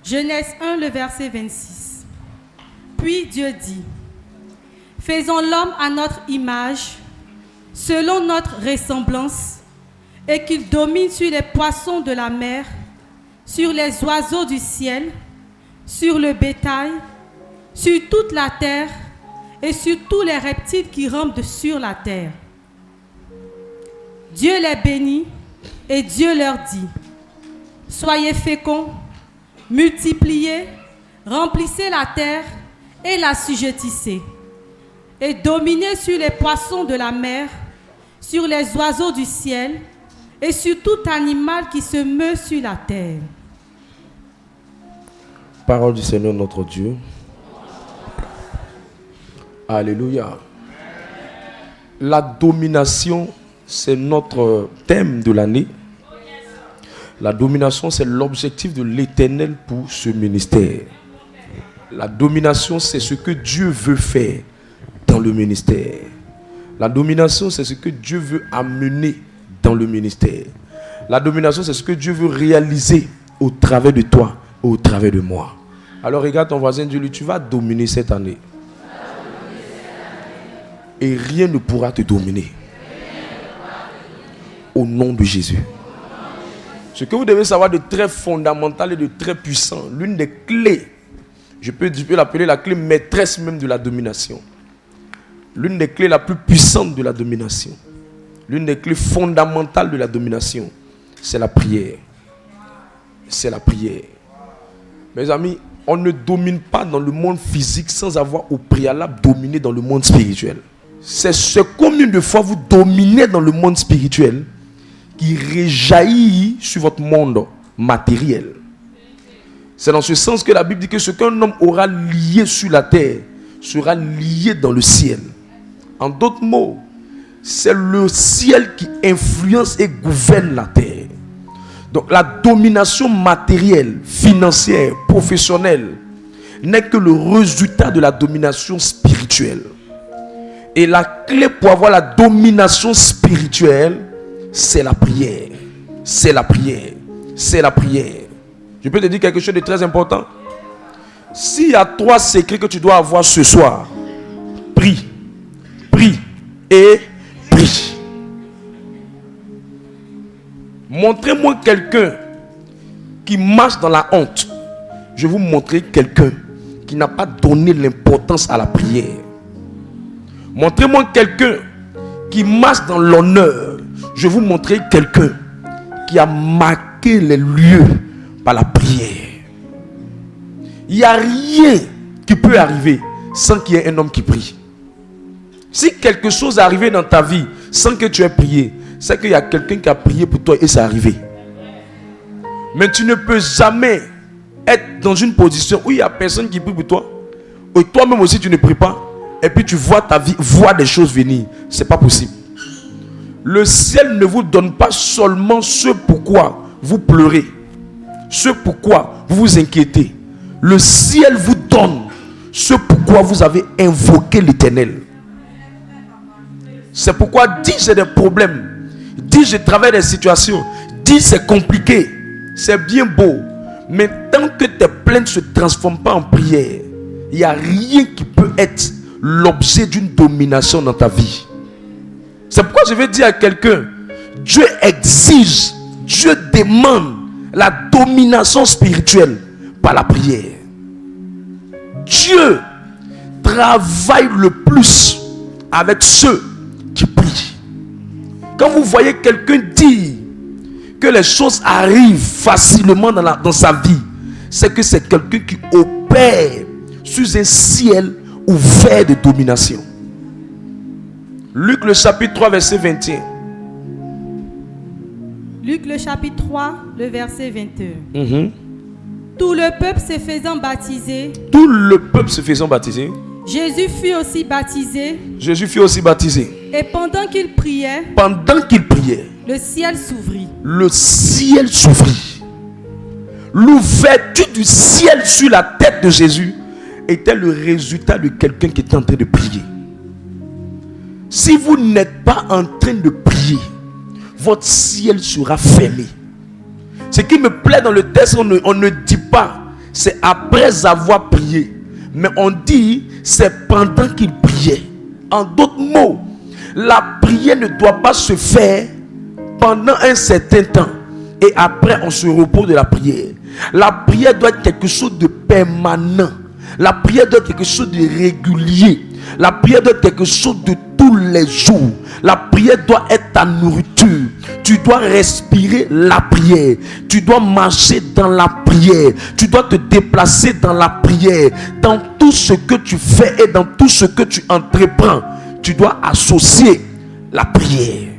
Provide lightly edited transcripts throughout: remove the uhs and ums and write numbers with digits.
Genèse 1, le verset 26. Puis Dieu dit, faisons l'homme à notre image, selon notre ressemblance, et qu'il domine sur les poissons de la mer, sur les oiseaux du ciel, sur le bétail, sur toute la terre et sur tous les reptiles qui rampent sur la terre. Dieu les bénit et Dieu leur dit, soyez féconds, multipliez, remplissez la terre et l'assujettissez, et dominez sur les poissons de la mer, sur les oiseaux du ciel et sur tout animal qui se meut sur la terre. Parole du Seigneur notre Dieu. Alléluia. La domination, c'est notre thème de l'année. La domination, c'est l'objectif de l'Éternel pour ce ministère. La domination, c'est ce que Dieu veut faire dans le ministère. La domination, c'est ce que Dieu veut amener dans le ministère. La domination, c'est ce que Dieu veut réaliser au travers de toi, au travers de moi. Alors regarde ton voisin, dis-lui, tu vas dominer cette année. Et rien ne pourra te dominer. Au nom de Jésus. Ce que vous devez savoir de très fondamental et de très puissant, l'une des clés, je peux l'appeler la clé maîtresse même de la domination. L'une des clés la plus puissantes de la domination. L'une des clés fondamentales de la domination, c'est la prière. C'est la prière. Mes amis, on ne domine pas dans le monde physique sans avoir au préalable dominé dans le monde spirituel. C'est ce combien de fois vous dominez dans le monde spirituel qui réjaillit sur votre monde matériel. C'est dans ce sens que la Bible dit que ce qu'un homme aura lié sur la terre sera lié dans le ciel. En d'autres mots, c'est le ciel qui influence et gouverne la terre. Donc la domination matérielle, financière, professionnelle n'est que le résultat de la domination spirituelle. Et la clé pour avoir la domination spirituelle, c'est la prière. C'est la prière. C'est la prière. Je peux te dire quelque chose de très important. S'il y a 3 secrets que tu dois avoir ce soir, prie, prie et prie. Montrez-moi quelqu'un qui marche dans la honte. Je vais vous montrer quelqu'un qui n'a pas donné l'importance à la prière. Montrez-moi quelqu'un qui marche dans l'honneur. Je vais vous montrer quelqu'un qui a marqué les lieux par la prière. Il n'y a rien qui peut arriver sans qu'il y ait un homme qui prie. Si quelque chose est arrivé dans ta vie sans que tu aies prié, c'est qu'il y a quelqu'un qui a prié pour toi et c'est arrivé. Mais tu ne peux jamais être dans une position où il n'y a personne qui prie pour toi, et toi-même aussi tu ne pries pas, et puis tu vois ta vie, vois des choses venir. C'est pas possible. Le ciel ne vous donne pas seulement ce pourquoi vous pleurez, ce pourquoi vous vous inquiétez. Le ciel vous donne ce pourquoi vous avez invoqué l'Éternel. C'est pourquoi dis j'ai des problèmes, dis je traverse des situations, dis c'est compliqué, c'est bien beau, mais tant que tes plaintes ne se transforment pas en prière, il n'y a rien qui peut être l'objet d'une domination dans ta vie. C'est pourquoi je vais dire à quelqu'un, Dieu exige, Dieu demande la domination spirituelle par la prière. Dieu travaille le plus avec ceux qui prient. Quand vous voyez quelqu'un dire que les choses arrivent facilement dans sa vie, c'est que c'est quelqu'un qui opère sous un ciel ouvert de domination. Luc le chapitre 3 verset 21. Luc le chapitre 3 le verset 21. Tout le peuple se faisant baptiser. Tout le peuple se faisant baptiser. Jésus fut aussi baptisé. Jésus fut aussi baptisé. Et pendant qu'il priait. Pendant qu'il priait. Le ciel s'ouvrit. Le ciel s'ouvrit. L'ouverture du ciel sur la tête de Jésus était le résultat de quelqu'un qui était en train de prier. Si vous n'êtes pas en train de prier, votre ciel sera fermé. Ce qui me plaît dans le texte, on ne dit pas c'est après avoir prié. Mais on dit, c'est pendant qu'il priait. En d'autres mots, la prière ne doit pas se faire pendant un certain temps et après on se repose de la prière. La prière doit être quelque chose de permanent. La prière doit être quelque chose de régulier. La prière doit être quelque chose de tous les jours. La prière doit être ta nourriture. Tu dois respirer la prière. Tu dois marcher dans la prière. Tu dois te déplacer dans la prière. Dans tout ce que tu fais et dans tout ce que tu entreprends, tu dois associer la prière.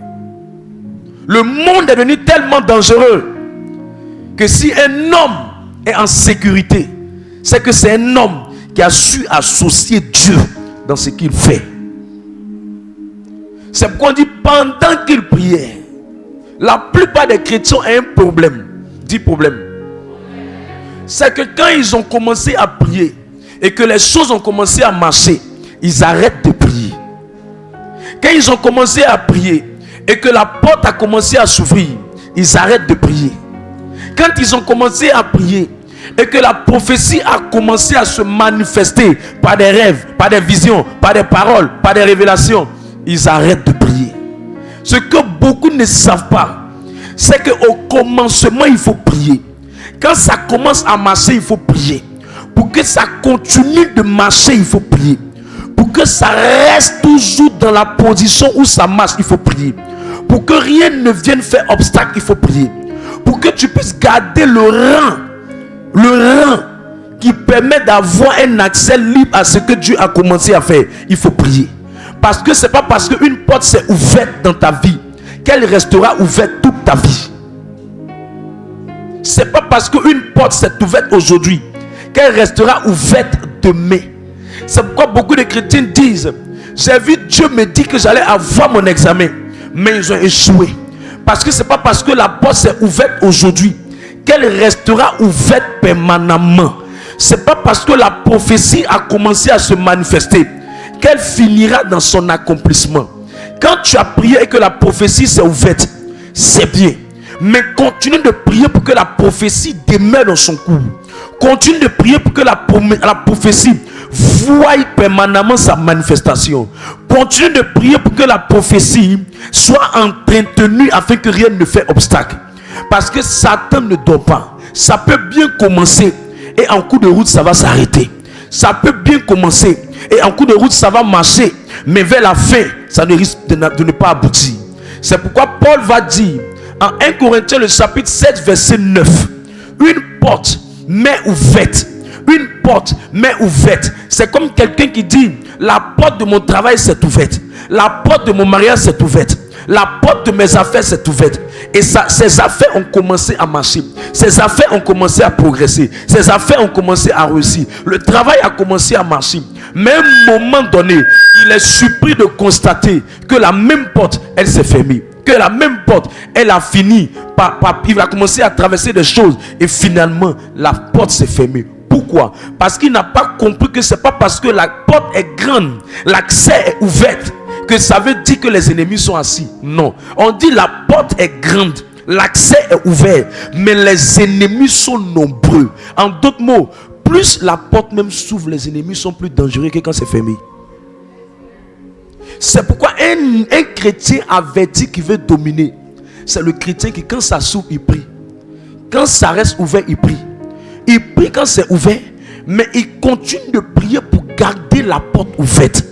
Le monde est devenu tellement dangereux que si un homme est en sécurité, c'est que c'est un homme qui a su associer Dieu dans ce qu'il fait. C'est pourquoi on dit pendant qu'il priait. La plupart des chrétiens ont un problème. Dis problème. C'est que quand ils ont commencé à prier et que les choses ont commencé à marcher, ils arrêtent de prier. Quand ils ont commencé à prier et que la porte a commencé à s'ouvrir, ils arrêtent de prier. Quand ils ont commencé à prier et que la prophétie a commencé à se manifester par des rêves, par des visions, par des paroles, par des révélations, ils arrêtent de prier. Ce que beaucoup ne savent pas, c'est qu'au commencement, il faut prier. Quand ça commence à marcher, il faut prier. Pour que ça continue de marcher, il faut prier. Pour que ça reste toujours dans la position où ça marche, il faut prier. Pour que rien ne vienne faire obstacle, il faut prier. Pour que tu puisses garder le rang qui permet d'avoir un accès libre à ce que Dieu a commencé à faire, il faut prier. Parce que c'est pas parce qu'une porte s'est ouverte dans ta vie qu'elle restera ouverte toute ta vie. C'est pas parce qu'une porte s'est ouverte aujourd'hui qu'elle restera ouverte demain. C'est pourquoi beaucoup de chrétiens disent: j'ai vu Dieu me dire que j'allais avoir mon examen, mais ils ont échoué. Parce que c'est pas parce que la porte s'est ouverte aujourd'hui qu'elle restera ouverte permanemment. C'est pas parce que la prophétie a commencé à se manifester qu'elle finira dans son accomplissement. Quand tu as prié et que la prophétie s'est ouverte, c'est bien. Mais continue de prier pour que la prophétie demeure dans son cours. Continue de prier pour que la prophétie voie permanemment sa manifestation. Continue de prier pour que la prophétie soit entretenue afin que rien ne fait obstacle. Parce que Satan ne dort pas. Ça peut bien commencer et en cours de route ça va s'arrêter. Ça peut bien commencer et en cours de route ça va marcher, mais vers la fin ça ne risque de ne pas aboutir. C'est pourquoi Paul va dire en 1 Corinthiens le chapitre 7 verset 9, une porte mais ouverte. Une porte mais ouverte. C'est comme quelqu'un qui dit: la porte de mon travail s'est ouverte, la porte de mon mariage s'est ouverte, la porte de mes affaires s'est ouverte. Et ces affaires ont commencé à marcher. Ces affaires ont commencé à progresser. Ces affaires ont commencé à réussir. Le travail a commencé à marcher. Mais à un moment donné, il est surpris de constater que la même porte, elle s'est fermée. Que la même porte, elle a fini il a commencé à traverser des choses. Et finalement, la porte s'est fermée. Pourquoi? Parce qu'il n'a pas compris que c'est pas parce que la porte est grande, l'accès est ouvert, que ça veut dire que les ennemis sont assis. Non. On dit la porte est grande, l'accès est ouvert, mais les ennemis sont nombreux. En d'autres mots, plus la porte même s'ouvre, les ennemis sont plus dangereux que quand c'est fermé. C'est pourquoi un chrétien averti qui veut dominer, c'est le chrétien qui, quand ça s'ouvre, il prie. Quand ça reste ouvert, il prie. Il prie quand c'est ouvert, mais il continue de prier pour garder la porte ouverte.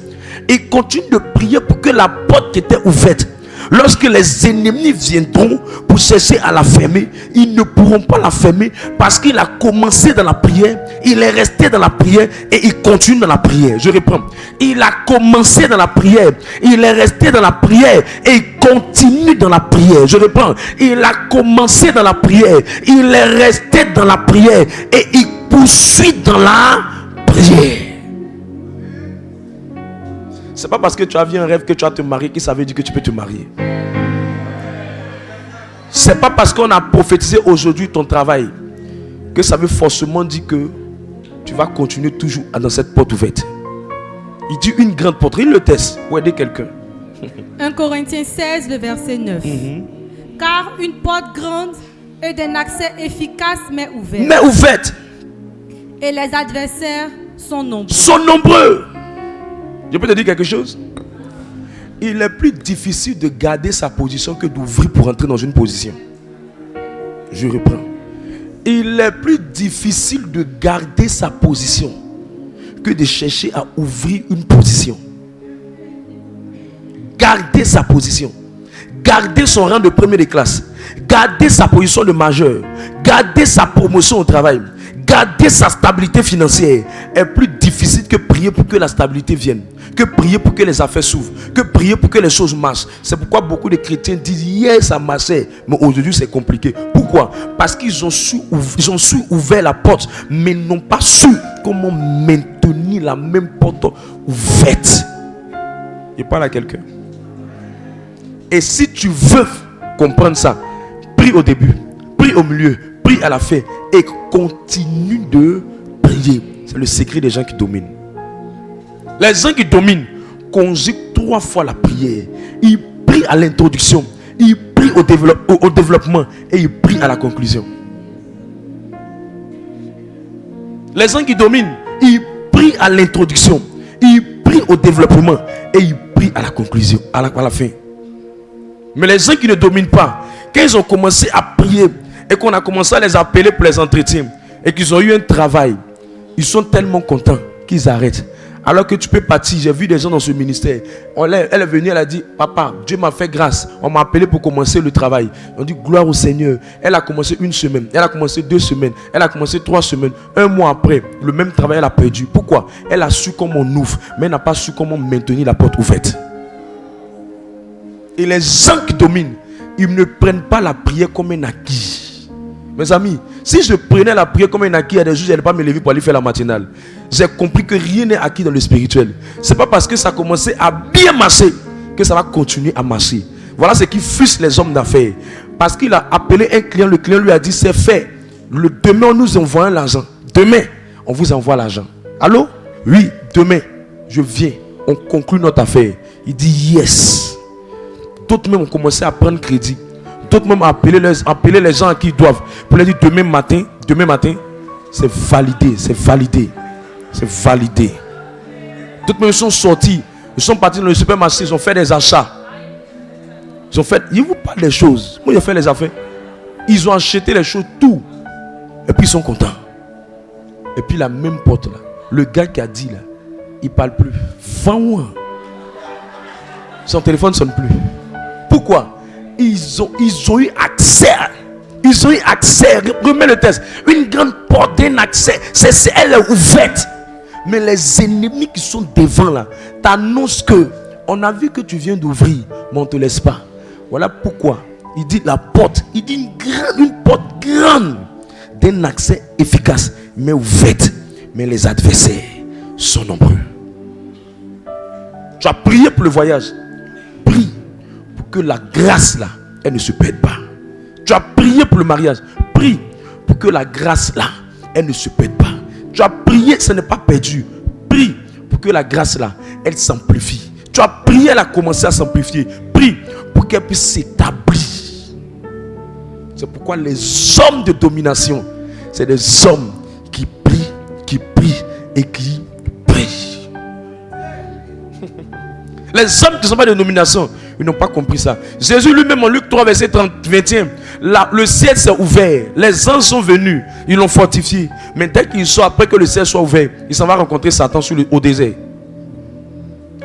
Il continue de prier pour que la porte qui était ouverte, lorsque les ennemis viendront pour chercher à la fermer, ils ne pourront pas la fermer parce qu'il a commencé dans la prière, il est resté dans la prière et il continue dans la prière. Je reprends. Il a commencé dans la prière, il est resté dans la prière et il continue dans la prière. Je reprends. Il a commencé dans la prière, il est resté dans la prière et il poursuit dans la prière. C'est pas parce que tu as vu un rêve que tu vas te marier que ça veut dire que tu peux te marier. C'est pas parce qu'on a prophétisé aujourd'hui ton travail que ça veut forcément dire que tu vas continuer toujours dans cette porte ouverte. Il dit une grande porte. Il le teste pour aider quelqu'un. 1 Corinthiens 16, le verset 9. Car une porte grande est d'un accès efficace mais ouverte. Mais ouverte. Et les adversaires sont nombreux. Sont nombreux. Je peux te dire quelque chose? Il est plus difficile de garder sa position que d'ouvrir pour entrer dans une position. Je reprends. Il est plus difficile de garder sa position que de chercher à ouvrir une position. Garder sa position. Garder son rang de premier de classe. Garder sa position de majeur. Garder sa promotion au travail. Garder sa stabilité financière est plus difficile que prier pour que la stabilité vienne, que prier pour que les affaires s'ouvrent, que prier pour que les choses marchent. C'est pourquoi beaucoup de chrétiens disent hier ça marchait, mais aujourd'hui c'est compliqué. Pourquoi? Parce qu'ils ont su ouvrir la porte, mais n'ont pas su comment maintenir la même porte ouverte. Je parle à quelqu'un. Et si tu veux comprendre ça, prie au début, prie au milieu, prie à la fin et continue de prier. C'est le secret des gens qui dominent. Les gens qui dominent conjuguent 3 fois la prière. Ils prient à l'introduction, ils prient au développement et ils prient à la conclusion. Les gens qui dominent, ils prient à l'introduction, ils prient au développement et ils prient à la conclusion, à la fin. Mais les gens qui ne dominent pas, quand ils ont commencé à prier et qu'on a commencé à les appeler pour les entretiens et qu'ils ont eu un travail, ils sont tellement contents qu'ils arrêtent. Alors que tu peux partir. J'ai vu des gens dans ce ministère. Elle est venue, elle a dit: papa, Dieu m'a fait grâce. On m'a appelé pour commencer le travail. On dit gloire au Seigneur. Elle a commencé 1 semaine. Elle a commencé 2 semaines. Elle a commencé 3 semaines. 1 mois après, le même travail, elle a perdu. Pourquoi? Elle a su comment on ouvre, mais elle n'a pas su comment maintenir la porte ouverte. Et les gens qui dominent, ils ne prennent pas la prière comme un acquis. Mes amis, si je prenais la prière comme un acquis, il y a des jours, je n'allais pas me lever pour aller faire la matinale. J'ai compris que rien n'est acquis dans le spirituel. Ce n'est pas parce que ça a commencé à bien marcher que ça va continuer à marcher. Voilà ce qui frustre les hommes d'affaires. Parce qu'il a appelé un client, le client lui a dit: c'est fait. Demain, on nous envoie l'argent. Demain, on vous envoie l'argent. Allô? Oui, demain, je viens. On conclut notre affaire. Il dit yes. D'autres même ont commencé à prendre crédit. D'autres même appeler les gens à qui ils doivent. Pour leur dire demain matin, c'est validé, c'est validé. C'est validé. D'autres même sont sortis. Ils sont partis dans le supermarché, ils ont fait des achats. Ils vous parle des choses. Moi, j'ai fait les affaires. Ils ont acheté les choses, tout. Et puis ils sont contents. Et puis la même porte là. Le gars qui a dit là, il ne parle plus. 20 mois. Son téléphone ne sonne plus. Pourquoi? Ils ont eu accès. Ils ont eu accès. Remets le texte. Une grande porte d'un accès. Elle est ouverte. Mais les ennemis qui sont devant là t'annoncent que on a vu que tu viens d'ouvrir, mais on ne te laisse pas. Voilà pourquoi il dit la porte. Il dit une porte grande d'un accès efficace, mais ouverte. Mais les adversaires sont nombreux. Tu as prié pour le voyage. Prie pour que la grâce là, elle ne se perde pas. Tu as prié pour le mariage. Prie pour que la grâce là, elle ne se perde pas. Tu as prié, ce n'est pas perdu. Prie pour que la grâce là, elle s'amplifie. Tu as prié, elle a commencé à s'amplifier. Prie pour qu'elle puisse s'établir. C'est pourquoi les hommes de domination, c'est des hommes qui prient et qui prient. Les hommes qui ne sont pas de domination, ils n'ont pas compris ça. Jésus lui-même en Luc 3 verset 21, le ciel s'est ouvert, les anges sont venus, ils l'ont fortifié. Mais dès qu'il sort, après que le ciel soit ouvert, il s'en va rencontrer Satan au désert.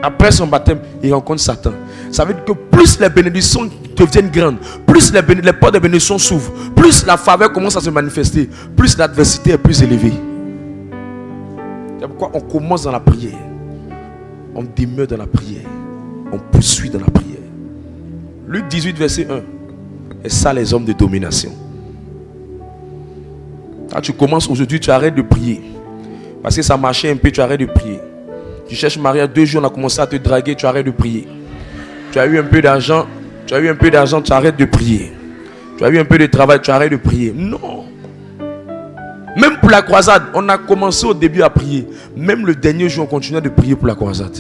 Après son baptême, il rencontre Satan. Ça veut dire que plus les bénédictions deviennent grandes, plus les portes de bénédiction s'ouvrent, plus la faveur commence à se manifester, plus l'adversité est plus élevée. C'est pourquoi on commence dans la prière, on demeure dans la prière, on poursuit dans la prière. Luc 18 verset 1. Et ça, les hommes de domination. Quand tu commences aujourd'hui, tu arrêtes de prier. Parce que ça marchait un peu, tu arrêtes de prier. Tu cherches mariage, 2 jours, on a commencé à te draguer, tu arrêtes de prier. Tu as eu un peu d'argent, tu arrêtes de prier. Tu as eu un peu de travail, tu arrêtes de prier. Non. Même pour la croisade, on a commencé au début à prier. Même le dernier jour, on continuait de prier pour la croisade.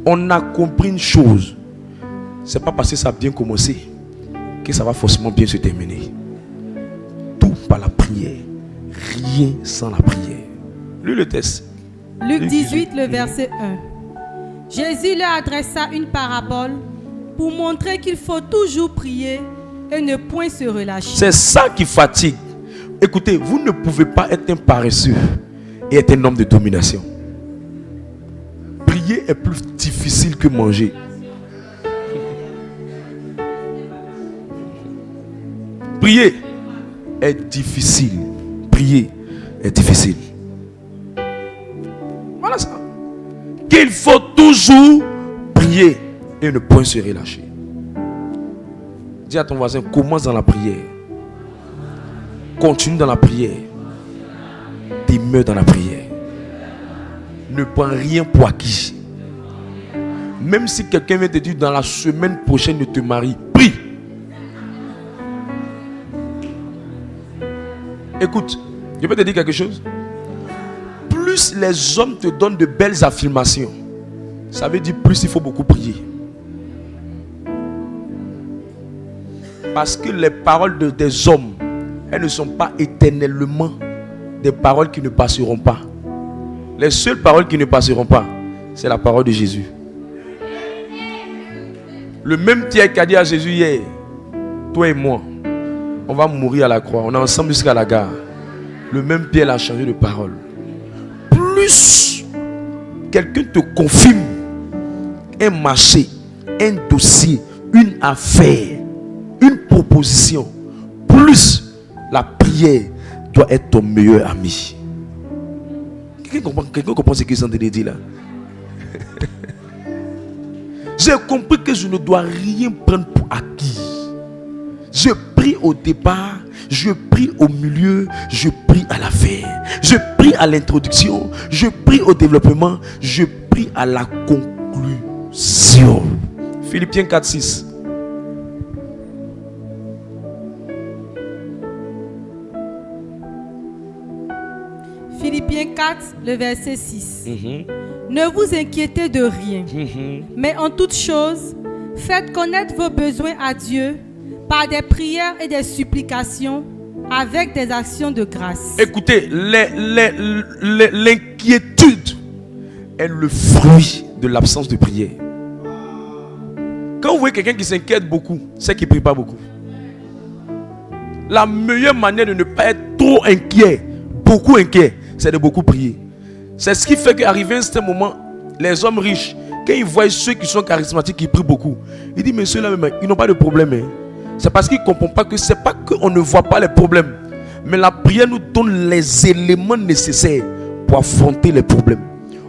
On a compris une chose. C'est pas parce que ça a bien commencé que ça va forcément bien se terminer. Tout par la prière. Rien sans la prière. Lis le texte. Luc 18, le verset 1. Jésus leur adressa une parabole pour montrer qu'il faut toujours prier et ne point se relâcher. C'est ça qui fatigue. Écoutez, vous ne pouvez pas être un paresseux et être un homme de domination. Prier est plus difficile que manger. Prier est difficile. Prier est difficile. Voilà ça. Qu'il faut toujours prier et ne point se relâcher. Dis à ton voisin, commence dans la prière. Continue dans la prière. Demeure dans la prière. Ne prends rien pour acquis. Même si quelqu'un vient te dire dans la semaine prochaine ne te marie, prie. Écoute, je peux te dire quelque chose. Plus les hommes te donnent de belles affirmations, ça veut dire plus il faut beaucoup prier. Parce que les paroles des hommes, elles ne sont pas éternellement des paroles qui ne passeront pas. Les seules paroles qui ne passeront pas, c'est la parole de Jésus. Le même Pierre qui a dit à Jésus hier, toi et moi, on va mourir à la croix, on est ensemble jusqu'à la gare. Le même Pierre a changé de parole. Plus quelqu'un te confirme un marché, un dossier, une affaire, une proposition, plus la prière doit être ton meilleur ami. Quelqu'un comprend ce que je suis en train de dire là? J'ai compris que je ne dois rien prendre pour acquis. Je prie au départ, je prie au milieu, je prie à la fin. Je prie à l'introduction, je prie au développement, je prie à la conclusion. Philippiens 4, 6. Philippiens 4, le verset 6. Ne vous inquiétez de rien, mais en toute chose, faites connaître vos besoins à Dieu par des prières et des supplications avec des actions de grâce. Écoutez, l'inquiétude est le fruit de l'absence de prière. Quand vous voyez quelqu'un qui s'inquiète beaucoup, c'est qu'il ne prie pas beaucoup. La meilleure manière de ne pas être trop inquiet, beaucoup inquiet, c'est de beaucoup prier. C'est ce qui fait qu'arrivé à un certain moment, les hommes riches, quand ils voient ceux qui sont charismatiques, qui prient beaucoup, ils disent, mais ceux-là, ils n'ont pas de problème. Hein. C'est parce qu'ils ne comprennent pas que ce n'est pas qu'on ne voit pas les problèmes. Mais la prière nous donne les éléments nécessaires pour affronter les problèmes.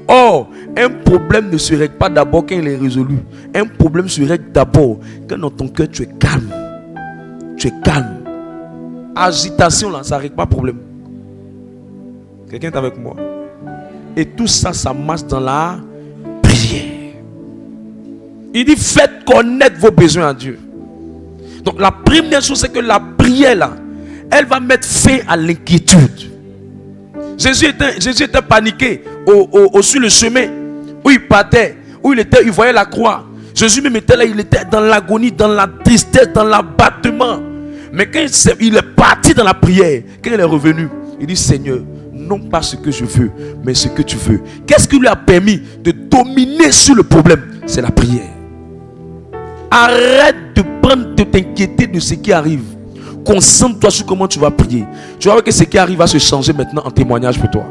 Or, un problème ne se règle pas d'abord quand il est résolu. Un problème se règle d'abord quand dans ton cœur tu es calme. Tu es calme. Agitation là, ça ne règle pas problème. Quelqu'un est avec moi? Et tout ça, ça marche dans la prière. Il dit, faites connaître vos besoins à Dieu. Donc la première chose, c'est que la prière là, elle va mettre fin à l'inquiétude. Jésus était paniqué sur le chemin où il partait, où il voyait la croix. Jésus même était là, il était dans l'agonie, dans la tristesse, dans l'abattement. Mais quand il est parti dans la prière, quand il est revenu, il dit, Seigneur, non pas ce que je veux, mais ce que tu veux. Qu'est-ce qui lui a permis de dominer sur le problème? C'est la prière. Arrête de t'inquiéter de ce qui arrive. Concentre-toi sur comment tu vas prier. Tu vas voir que ce qui arrive va se changer maintenant en témoignage pour toi.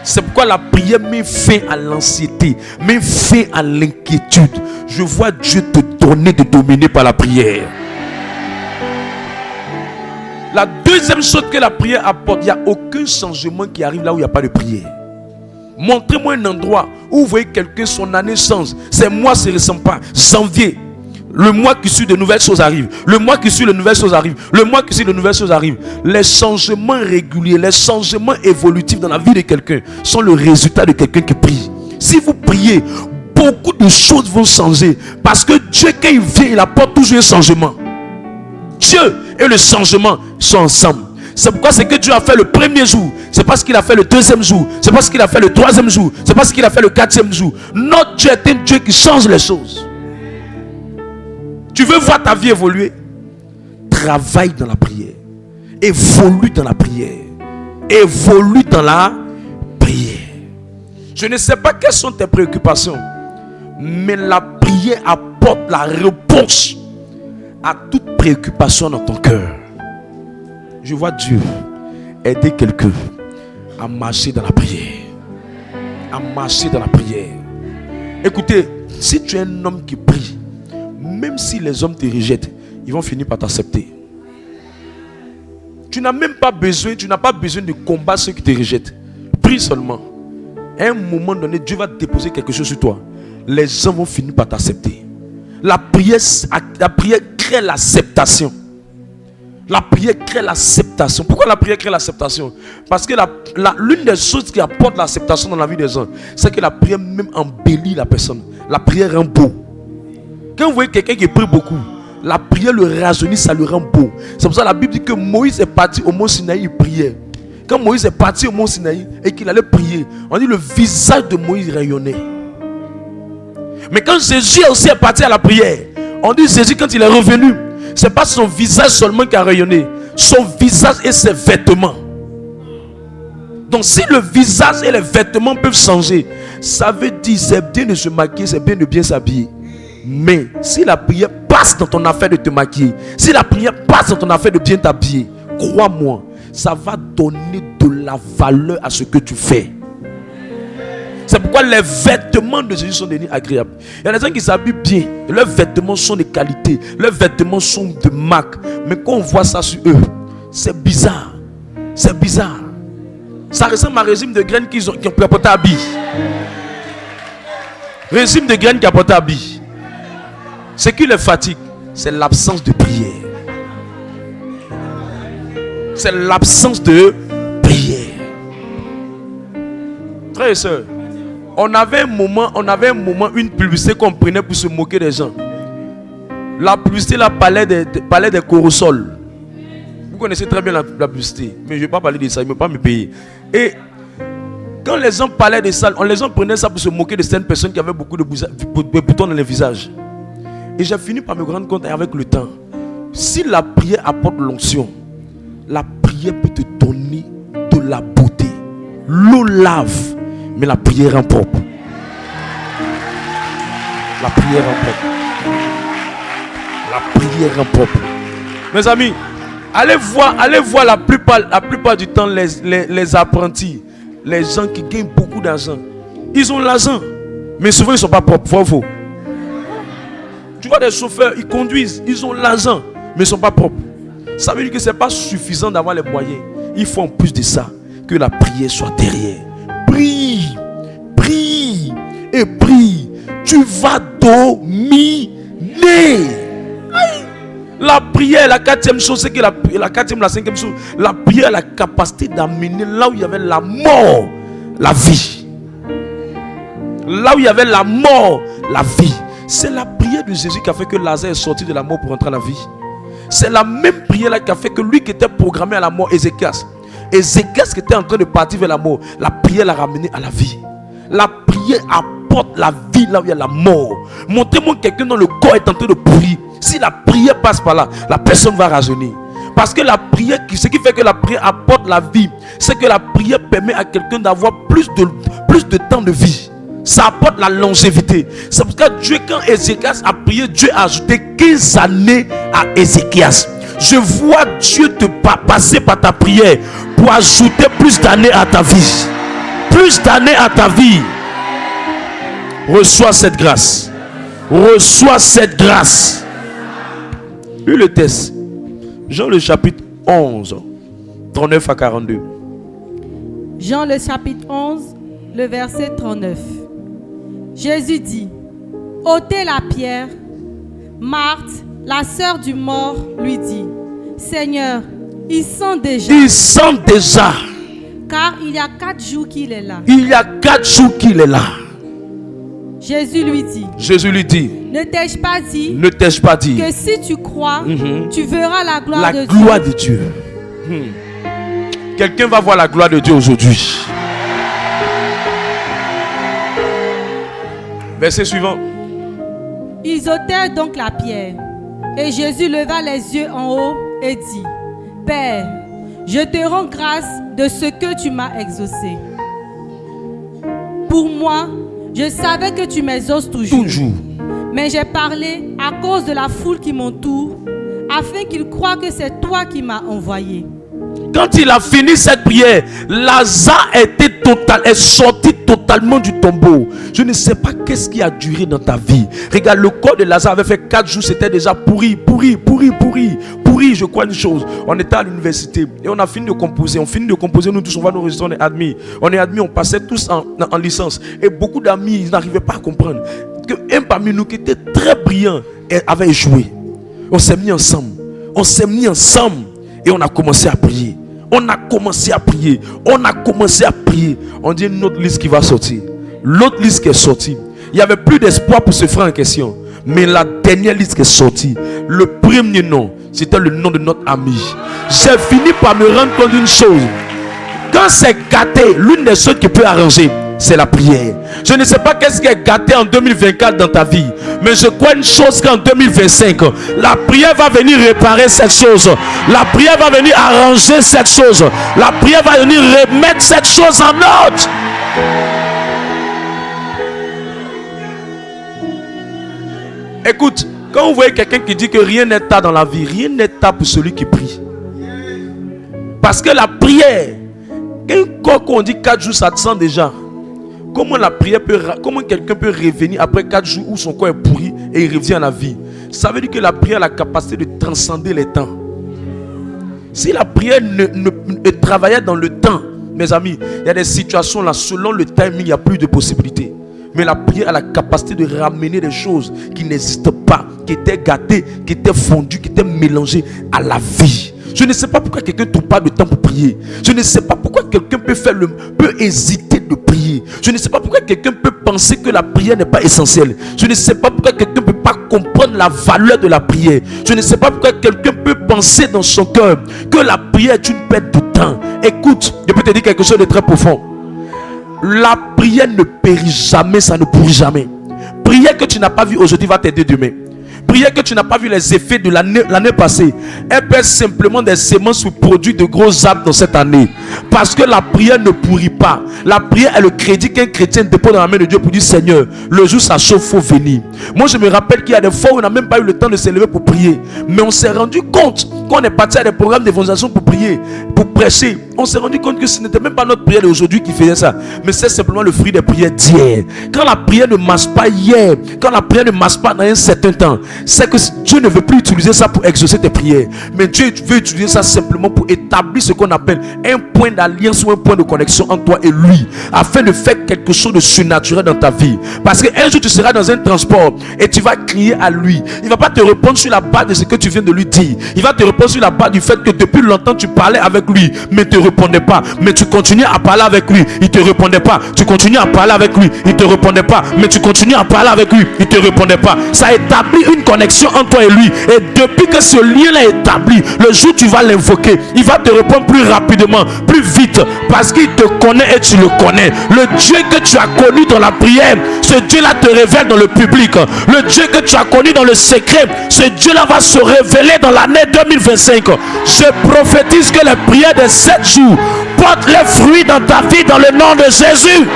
C'est pourquoi la prière met fin à l'anxiété, met fin à l'inquiétude. Je vois Dieu te donner de dominer par la prière. La deuxième chose que la prière apporte, il n'y a aucun changement qui arrive là où il n'y a pas de prière. Montrez-moi un endroit où vous voyez quelqu'un, son année change. C'est moi, ça ne ressemble pas. Janvier, le mois qui suit, de nouvelles choses arrivent. Le mois qui suit, de nouvelles choses arrivent. Le mois qui suit, de nouvelles choses arrivent. Les changements réguliers, les changements évolutifs dans la vie de quelqu'un sont le résultat de quelqu'un qui prie. Si vous priez, beaucoup de choses vont changer. Parce que Dieu, quand il vient, il apporte toujours un changement. Dieu et le changement sont ensemble. C'est pourquoi ce que Dieu a fait le premier jour, c'est pas ce qu'il a fait le deuxième jour, c'est pas ce qu'il a fait le troisième jour, c'est pas ce qu'il a fait le quatrième jour. Notre Dieu est un Dieu qui change les choses. Tu veux voir ta vie évoluer? Travaille dans la prière. Évolue dans la prière. Évolue dans la Je ne sais pas quelles sont tes préoccupations, mais la prière apporte la réponse à toute préoccupation dans ton cœur. Je vois Dieu aider quelqu'un à marcher dans la prière. À marcher dans la prière. Écoutez, si tu es un homme qui prie, même si les hommes te rejettent, ils vont finir par t'accepter. Tu n'as même pas besoin, tu n'as pas besoin de combattre ceux qui te rejettent. Prie seulement. À un moment donné, Dieu va déposer quelque chose sur toi. Les gens vont finir par t'accepter. La prière crée l'acceptation. La prière crée l'acceptation. Pourquoi la prière crée l'acceptation? Parce que l'une des choses qui apporte l'acceptation dans la vie des gens, c'est que la prière même embellit la personne. La prière rend beau. Quand vous voyez quelqu'un qui prie beaucoup, la prière le rajeunit, ça le rend beau. C'est pour ça que la Bible dit que Moïse est parti au mont Sinaï, il priait. Quand Moïse est parti au mont Sinaï et qu'il allait prier, on dit le visage de Moïse rayonnait. Mais quand Jésus aussi est parti à la prière, on dit Jésus quand il est revenu, c'est pas son visage seulement qui a rayonné, son visage et ses vêtements. Donc si le visage et les vêtements peuvent changer, ça veut dire c'est bien de se maquiller, c'est bien de bien s'habiller. Mais si la prière passe dans ton affaire de te maquiller, si la prière passe dans ton affaire de bien t'habiller, crois-moi, ça va donner de la valeur à ce que tu fais. C'est pourquoi les vêtements de Jésus sont devenus agréables. Il y a des gens qui s'habillent bien, et leurs vêtements sont de qualité, leurs vêtements sont de marque. Mais quand on voit ça sur eux, c'est bizarre. C'est bizarre. Ça ressemble à un régime de graines qui ont apporté habit. Régime de graines qui a apporté habit. Ce qui les fatigue, c'est l'absence de prière. C'est l'absence de prière. Frères et sœurs, on avait un moment, une publicité qu'on prenait pour se moquer des gens. La publicité là parlait des corosols. Vous connaissez très bien la publicité, mais je ne vais pas parler de ça, ils ne vont pas me payer. Et quand les gens parlaient de ça, les gens prenaient ça pour se moquer de certaines personnes qui avaient beaucoup de boutons dans les visages. Et j'ai fini par me rendre compte avec le temps, si la prière apporte l'onction, la prière peut te donner de la beauté. L'eau lave, mais la prière rend propre. La prière rend propre. La prière rend propre. Mes amis, allez voir la plupart du temps les apprentis, les gens qui gagnent beaucoup d'argent. Ils ont l'argent, mais souvent ils ne sont pas propres. Faux. Tu vois des chauffeurs, ils conduisent, ils ont l'argent, mais ils ne sont pas propres. Ça veut dire que ce n'est pas suffisant d'avoir les moyens. Il faut en plus de ça que la prière soit derrière. Prie, prie et prie. Tu vas dominer. La prière, la quatrième chose, c'est que la cinquième chose, la prière a la capacité d'amener là où il y avait la mort, la vie. Là où il y avait la mort, la vie. C'est la prière de Jésus qui a fait que Lazare est sorti de la mort pour entrer à la vie. C'est la même prière là qui a fait que lui qui était programmé à la mort, Ézéchias qui était en train de partir vers la mort, la prière l'a ramené à la vie. La prière apporte la vie là où il y a la mort. Montrez-moi quelqu'un dont le corps est en train de pourrir. Si la prière passe par là, la personne va rajeunir. Parce que la prière, ce qui fait que la prière apporte la vie, c'est que la prière permet à quelqu'un d'avoir plus de temps de vie. Ça apporte la longévité. C'est pour ça que Dieu, quand Ézéchias a prié, Dieu a ajouté 15 années à Ézéchias. Je vois Dieu te passer par ta prière pour ajouter plus d'années à ta vie. Plus d'années à ta vie. Reçois cette grâce. Reçois cette grâce. Lis le texte. Jean le chapitre 11, 39 à 42. Jean le chapitre 11, le verset 39. Jésus dit, ôtez la pierre. Marthe, la sœur du mort, lui dit, Seigneur, il sent déjà. Il sent déjà. Car il y a 4 jours qu'il est là. Il y a 4 jours qu'il est là. Jésus lui dit. Ne t'ai-je pas dit que si tu crois, tu verras la gloire de Dieu. La gloire de Dieu. Quelqu'un va voir la gloire de Dieu aujourd'hui. Verset suivant. Ils ôtèrent donc la pierre. Et Jésus leva les yeux en haut et dit, Père, je te rends grâce de ce que tu m'as exaucé. Pour moi, je savais que tu m'exauces toujours. Mais j'ai parlé à cause de la foule qui m'entoure, afin qu'ils croient que c'est toi qui m'as envoyé. Quand il a fini cette prière, Lazare est sorti totalement du tombeau. Je ne sais pas qu'est-ce qui a duré dans ta vie. Regarde, le corps de Lazare avait fait 4 jours, c'était déjà pourri. Je crois une chose. On était à l'université et on a fini de composer. On finit de composer, nous tous, on va nous résister, on est admis. On passait tous en licence. Et beaucoup d'amis, ils n'arrivaient pas à comprendre qu'un parmi nous qui était très brillant avait échoué. On s'est mis ensemble. Et on a commencé à prier. On dit une autre liste qui va sortir. L'autre liste qui est sortie. Il n'y avait plus d'espoir pour ce frère en question. Mais la dernière liste qui est sortie, le premier nom, c'était le nom de notre ami. J'ai fini par me rendre compte d'une chose. Quand c'est gâté, l'une des choses qui peut arranger, c'est la prière. Je ne sais pas qu'est-ce qui est gâté en 2024 dans ta vie, mais je crois une chose qu'en 2025, la prière va venir réparer cette chose. La prière va venir arranger cette chose. La prière va venir remettre cette chose en ordre. Écoute, quand vous voyez quelqu'un qui dit que rien n'est tard dans la vie, rien n'est tard pour celui qui prie. Parce que la prière, quand on dit 4 jours, ça te sent déjà. Comment quelqu'un peut revenir après 4 jours où son corps est pourri et il revient à la vie? Ça veut dire que la prière a la capacité de transcender les temps. Si la prière ne travaillait dans le temps, mes amis, il y a des situations là, selon le timing, il n'y a plus de possibilités. Mais la prière a la capacité de ramener des choses qui n'existent pas, qui étaient gâtées, qui étaient fondues, qui étaient mélangées à la vie. Je ne sais pas pourquoi quelqu'un ne trouve pas de temps pour prier. Je ne sais pas pourquoi quelqu'un peut hésiter de prier. Je ne sais pas pourquoi quelqu'un peut penser que la prière n'est pas essentielle. Je ne sais pas pourquoi quelqu'un ne peut pas comprendre la valeur de la prière. Je ne sais pas pourquoi quelqu'un peut penser dans son cœur que la prière est une perte de temps. Écoute, je peux te dire quelque chose de très profond. La prière ne périt jamais, ça ne pourrit jamais. Prière que tu n'as pas vue aujourd'hui va t'aider demain. Prière que tu n'as pas vu les effets de l'année passée. Elle peut être simplement des semences ou produits de gros arbres dans cette année. Parce que la prière ne pourrit pas. La prière est le crédit qu'un chrétien dépose dans la main de Dieu pour dire Seigneur, le jour ça chauffe, il faut venir. Moi je me rappelle qu'il y a des fois où on n'a même pas eu le temps de s'élever pour prier. Mais on s'est rendu compte qu'on est parti à des programmes d'évangélisation pour prier, pour prêcher. On s'est rendu compte que ce n'était même pas notre prière d'aujourd'hui qui faisait ça. Mais c'est simplement le fruit des prières d'hier. Quand la prière ne marche pas hier, quand la prière ne marche pas dans un certain temps, c'est que Dieu ne veut plus utiliser ça pour exaucer tes prières. Mais Dieu veut utiliser ça simplement pour établir ce qu'on appelle un point d'alliance ou un point de connexion entre toi et lui. Afin de faire quelque chose de surnaturel dans ta vie. Parce qu'un jour tu seras dans un transport et tu vas crier à lui. Il ne va pas te répondre sur la base de ce que tu viens de lui dire. Il va te répondre sur la base du fait que depuis longtemps tu parlais avec lui. Mais il ne te répondait pas. Mais tu continues à parler avec lui. Il ne te répondait pas. Tu continues à parler avec lui. Il ne te répondait pas. Mais tu continues à parler avec lui. Il ne te répondait pas. Ça établit une connexion entre toi et lui. Et depuis que ce lien est établi, le jour où tu vas l'invoquer, il va te répondre plus rapidement, plus vite. Parce qu'il te connaît et tu le connais. Le Dieu que tu as connu dans la prière, ce Dieu-là te révèle dans le public. Le Dieu que tu as connu dans le secret, ce Dieu-là va se révéler dans l'année 2025. Je prophétise que les prières de 7 jours portent les fruits dans ta vie dans le nom de Jésus.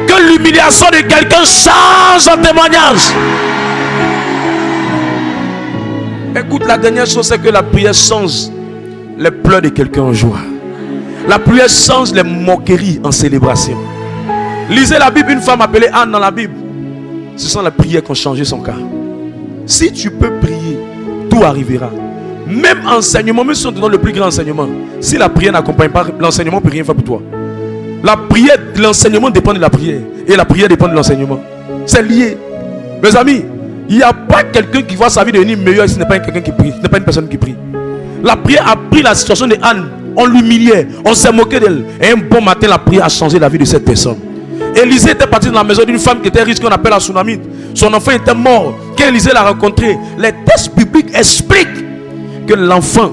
Que l'humiliation de quelqu'un change en témoignage. Écoute, la dernière chose, c'est que la prière change les pleurs de quelqu'un en joie. La prière change les moqueries en célébration. Lisez la Bible, une femme appelée Anne dans la Bible. Ce sont les prières qui ont changé son cas. Si tu peux prier, tout arrivera. Même enseignement, même si on te donne le plus grand enseignement, si la prière n'accompagne pas, l'enseignement ne peut rien faire pour toi. La prière, l'enseignement dépend de la prière. Et la prière dépend de l'enseignement. C'est lié. Mes amis, il n'y a pas quelqu'un qui voit sa vie devenir meilleure si ce n'est pas quelqu'un qui prie. Ce n'est pas une personne qui prie. La prière a pris la situation de Anne. On l'humiliait. On s'est moqué d'elle. Et un bon matin, la prière a changé la vie de cette personne. Élisée était parti dans la maison d'une femme qui était riche, qu'on appelle la Tsunamite. Son enfant était mort. Quand Élisée l'a rencontré, les textes bibliques expliquent que l'enfant,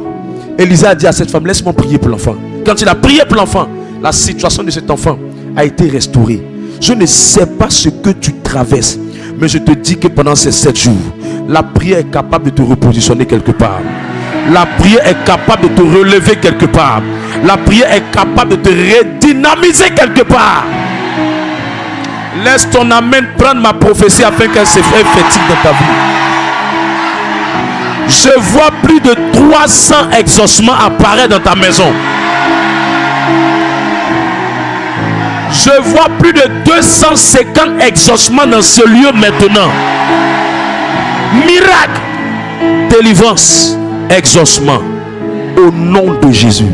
Élisée a dit à cette femme, laisse-moi prier pour l'enfant. Quand il a prié pour l'enfant, la situation de cet enfant a été restaurée. Je ne sais pas ce que tu traverses, mais je te dis que pendant ces 7 jours, la prière est capable de te repositionner quelque part. La prière est capable de te relever quelque part. La prière est capable de te redynamiser quelque part. Laisse ton amen prendre ma prophétie afin qu'elle se fasse effective dans ta vie. Je vois plus de 300 exaucements apparaître dans ta maison. Je vois plus de 250 exaucements dans ce lieu maintenant. Miracle, délivrance, exaucement. Au nom de Jésus.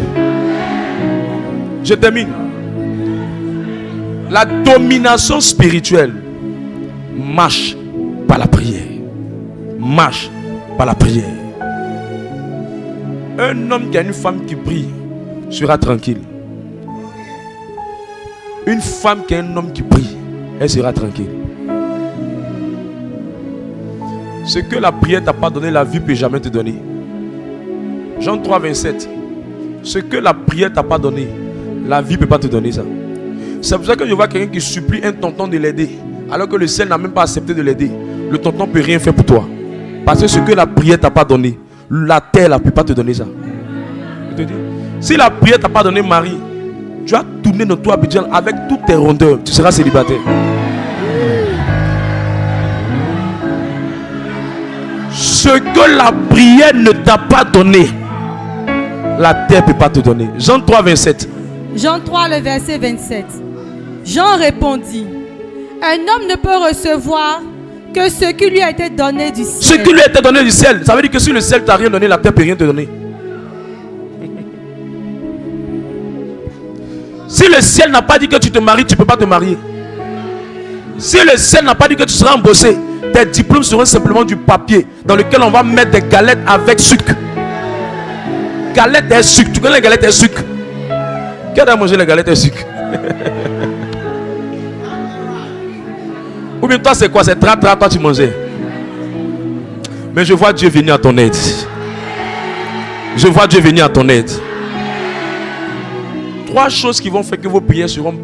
Je termine. La domination spirituelle marche par la prière. Marche par la prière. Un homme qui a une femme qui prie sera tranquille. Une femme qui a un homme qui prie, elle sera tranquille. Ce que la prière t'a pas donné, la vie ne peut jamais te donner. Jean 3, 27. Ce que la prière t'a pas donné, la vie ne peut pas te donner ça. C'est pour ça que je vois quelqu'un qui supplie un tonton de l'aider, alors que le ciel n'a même pas accepté de l'aider. Le tonton ne peut rien faire pour toi. Parce que ce que la prière t'a pas donné, la terre ne peut pas te donner ça. Je te dis, si la prière t'a pas donné mari, tu vas tourner dans toi Abidjan avec toutes tes rondeurs. Tu seras célibataire. Ce que la prière ne t'a pas donné, la terre ne peut pas te donner. Jean 3, 27. Jean 3, le verset 27. Jean répondit, un homme ne peut recevoir que ce qui lui a été donné du ciel. Ce qui lui a été donné du ciel. Ça veut dire que si le ciel t'a rien donné, la terre ne peut rien te donner. Si le ciel n'a pas dit que tu te maries, tu ne peux pas te marier. Si le ciel n'a pas dit que tu seras embauché, tes diplômes seront simplement du papier dans lequel on va mettre des galettes avec sucre. Galettes et sucre. Tu connais les galettes et sucre? Qui a mangé les galettes et sucre? Ou bien toi c'est quoi? C'est tra-tra, toi tu mangeais. Mais je vois Dieu venir à ton aide. Je vois Dieu venir à ton aide. 3 choses qui vont faire que vos prières seront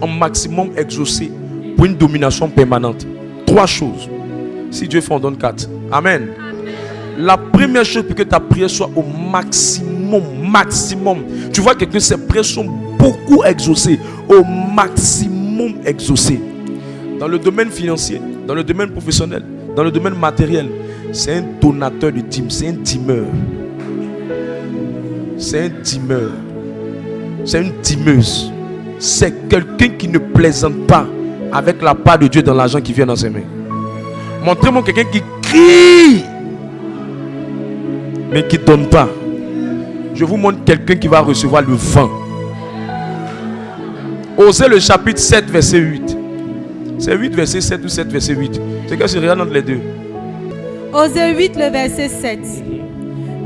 au maximum exaucées pour une domination permanente. 3 choses. Si Dieu fait, on donne 4. Amen. La première chose pour que ta prière soit au maximum. Tu vois que ses prières sont beaucoup exaucées. Au maximum exaucées. Dans le domaine financier, dans le domaine professionnel, dans le domaine matériel, c'est un donateur de dîmes, c'est un dîmeur. C'est un dîmeur. C'est une dîmeuse. C'est quelqu'un qui ne plaisante pas avec la part de Dieu dans l'argent qui vient dans ses mains. Montrez-moi quelqu'un qui crie mais qui ne donne pas. Je vous montre quelqu'un qui va recevoir le vent. Osée le chapitre 7 verset 8. C'est 8 verset 7 ou 7 verset 8. C'est que je regarde entre les deux. Osée 8 le verset 7.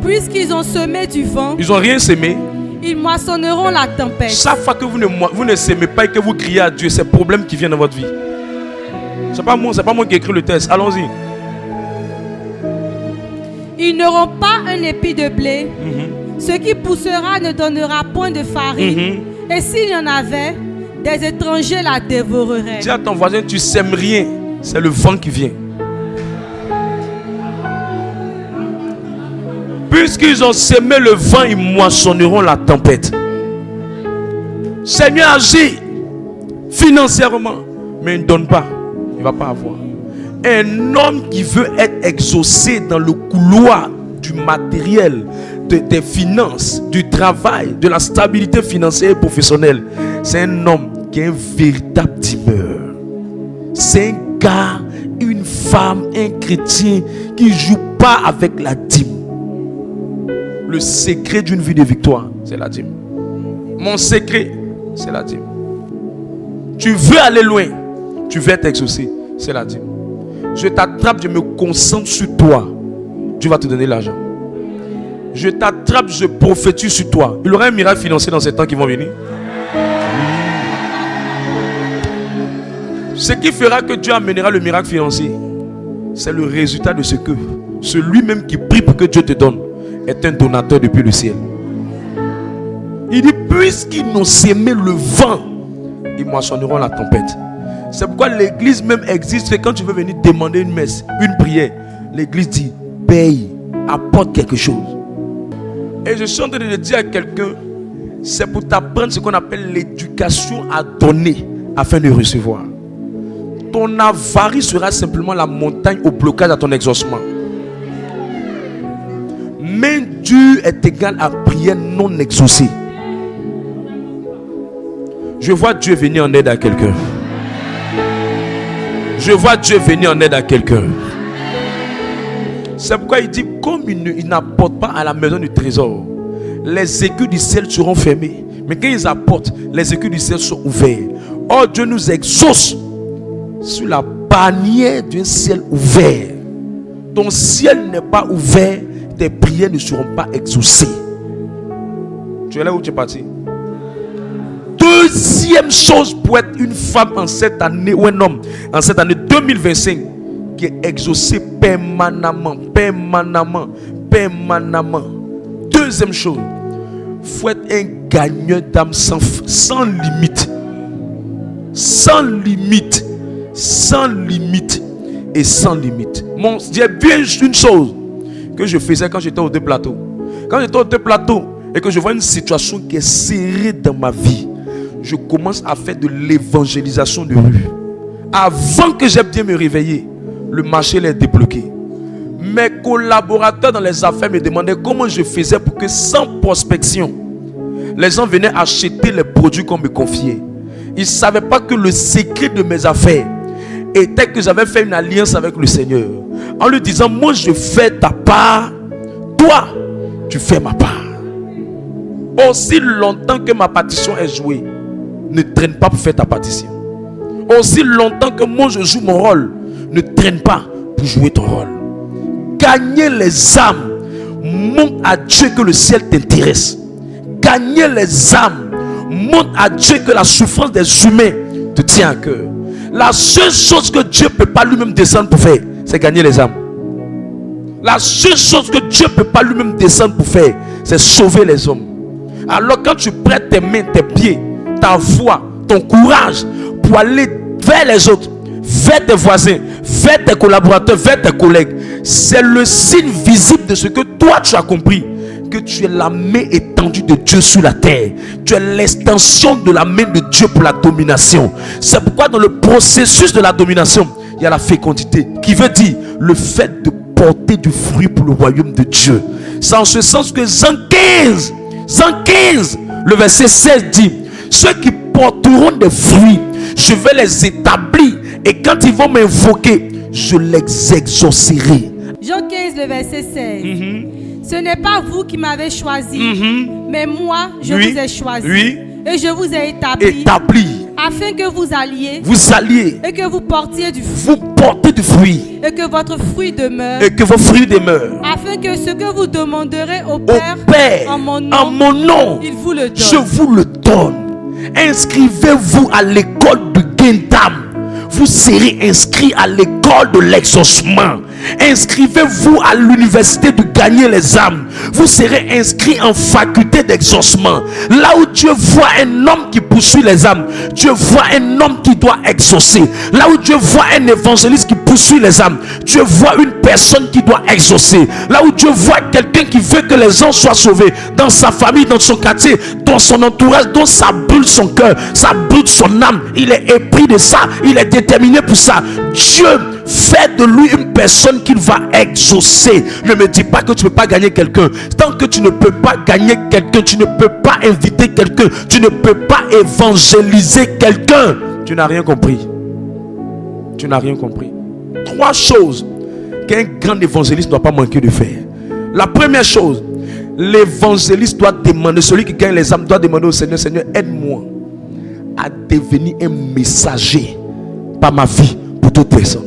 Puisqu'ils ont semé du vent, ils n'ont rien semé. Ils moissonneront la tempête. Chaque fois que vous ne s'aimez pas et que vous criez à Dieu, c'est le problème qui vient dans votre vie. C'est pas moi qui ai écrit le texte. Allons-y. Ils n'auront pas un épi de blé. Ce qui poussera ne donnera point de farine. Et s'il y en avait, des étrangers la dévoreraient. Dis à ton voisin, tu sèmes rien. C'est le vent qui vient. Puisqu'ils ont semé le vent, ils moissonneront la tempête. Seigneur agit financièrement, mais il ne donne pas. Il ne va pas avoir. Un homme qui veut être exaucé dans le couloir du matériel, des finances, du travail, de la stabilité financière et professionnelle, c'est un homme qui est un véritable dîmeur. C'est un gars, une femme, un chrétien qui ne joue pas avec la dîme. Le secret d'une vie de victoire, c'est la dîme. Mon secret, c'est la dîme. Tu veux aller loin, tu veux être exaucé, c'est la dîme. Je t'attrape, je me concentre sur toi, Dieu va te donner l'argent. Je t'attrape, je prophétise sur toi. Il y aura un miracle financier dans ces temps qui vont venir. Ce qui fera que Dieu amènera le miracle financier, c'est le résultat de ce que celui-même qui prie pour que Dieu te donne est un donateur depuis le ciel. Il dit, puisqu'ils n'ont semé le vent, ils moissonneront la tempête. C'est pourquoi l'église même existe. Que quand tu veux venir demander une messe, une prière, l'église dit, paye, apporte quelque chose. Et je suis en train de dire à quelqu'un, c'est pour t'apprendre ce qu'on appelle l'éducation à donner afin de recevoir. Ton avarie sera simplement la montagne au blocage à ton exaucement. Main dure est égale à prière non exaucée. Je vois Dieu venir en aide à quelqu'un. Je vois Dieu venir en aide à quelqu'un. C'est pourquoi il dit, comme ils n'apportent pas à la maison du trésor, les écus du ciel seront fermés. Mais quand ils apportent, les écus du ciel sont ouverts. Or Dieu nous exauce sur la bannière d'un ciel ouvert. Ton ciel n'est pas ouvert, tes prières ne seront pas exaucées. Tu es là où tu es parti? Deuxième chose pour être une femme en cette année, ou un homme en cette année 2025 qui est exaucé permanemment. Deuxième chose, il faut être un gagneur d'âme sans limite. Sans limite. Sans limite. Et sans limite. Mon Dieu, bien une chose que je faisais quand j'étais aux deux plateaux. Quand j'étais aux deux plateaux et que je vois une situation qui est serrée dans ma vie, je commence à faire de l'évangélisation de rue. Avant que j'aie bien me réveiller, le marché est débloqué. Mes collaborateurs dans les affaires me demandaient comment je faisais pour que sans prospection, les gens venaient acheter les produits qu'on me confiait. Ils ne savaient pas que le secret de mes affaires était que j'avais fait une alliance avec le Seigneur. En lui disant, moi je fais ta part, toi tu fais ma part. Aussi longtemps que ma partition est jouée, ne traîne pas pour faire ta partition. Aussi longtemps que moi je joue mon rôle, ne traîne pas pour jouer ton rôle. Gagner les âmes, montre à Dieu que le ciel t'intéresse. Gagner les âmes, montre à Dieu que la souffrance des humains te tient à cœur. La seule chose que Dieu ne peut pas lui-même descendre pour faire, c'est gagner les âmes. La seule chose que Dieu ne peut pas lui-même descendre pour faire, c'est sauver les hommes. Alors quand tu prêtes tes mains, tes pieds, ta voix, ton courage pour aller vers les autres, vers tes voisins, vers tes collaborateurs, vers tes collègues, c'est le signe visible de ce que toi tu as compris, que tu es la main étendue de Dieu sur la terre. Tu es l'extension de la main de Dieu pour la domination. C'est pourquoi dans le processus de la domination, il y a la fécondité, qui veut dire le fait de porter du fruit pour le royaume de Dieu. C'est en ce sens que Jean 15, le verset 16 dit, ceux qui porteront des fruits, je vais les établir, et quand ils vont m'invoquer, je les exaucerai. Jean 15, le verset 16. Ce n'est pas vous qui m'avez choisi, mais moi, je vous ai choisi. Et je vous ai établi. Afin que vous alliez. Et que vous portiez du fruit. Et que votre fruit demeure. Afin que ce que vous demanderez au Père, en mon nom, il vous le donne. Je vous le donne. Inscrivez-vous à l'école de gain d'âme. Vous serez inscrit à l'école de l'exaucement. Inscrivez-vous à l'université de gagner les âmes. Vous serez inscrit en faculté d'exaucement. Là où Dieu voit un homme qui poursuit les âmes, Dieu voit un homme qui doit exaucer. Là où Dieu voit un évangéliste qui poursuit les âmes, Dieu voit une personne qui doit exaucer. Là où Dieu voit quelqu'un qui veut que les gens soient sauvés, dans sa famille, dans son quartier, dans son entourage, dont ça brûle son cœur, ça brûle son âme, il est épris de ça, il est déterminé pour ça. Dieu fait de lui une personne qu'il va exaucer. Ne me dis pas que tu ne peux pas gagner quelqu'un. Tant que tu ne peux pas gagner quelqu'un, tu ne peux pas inviter quelqu'un, tu ne peux pas évangéliser quelqu'un. Tu n'as rien compris. Tu n'as rien compris. 3 choses qu'un grand évangéliste ne doit pas manquer de faire. La première chose, l'évangéliste doit demander, celui qui gagne les âmes doit demander au Seigneur, Seigneur, aide-moi à devenir un messager par ma vie pour toute personne.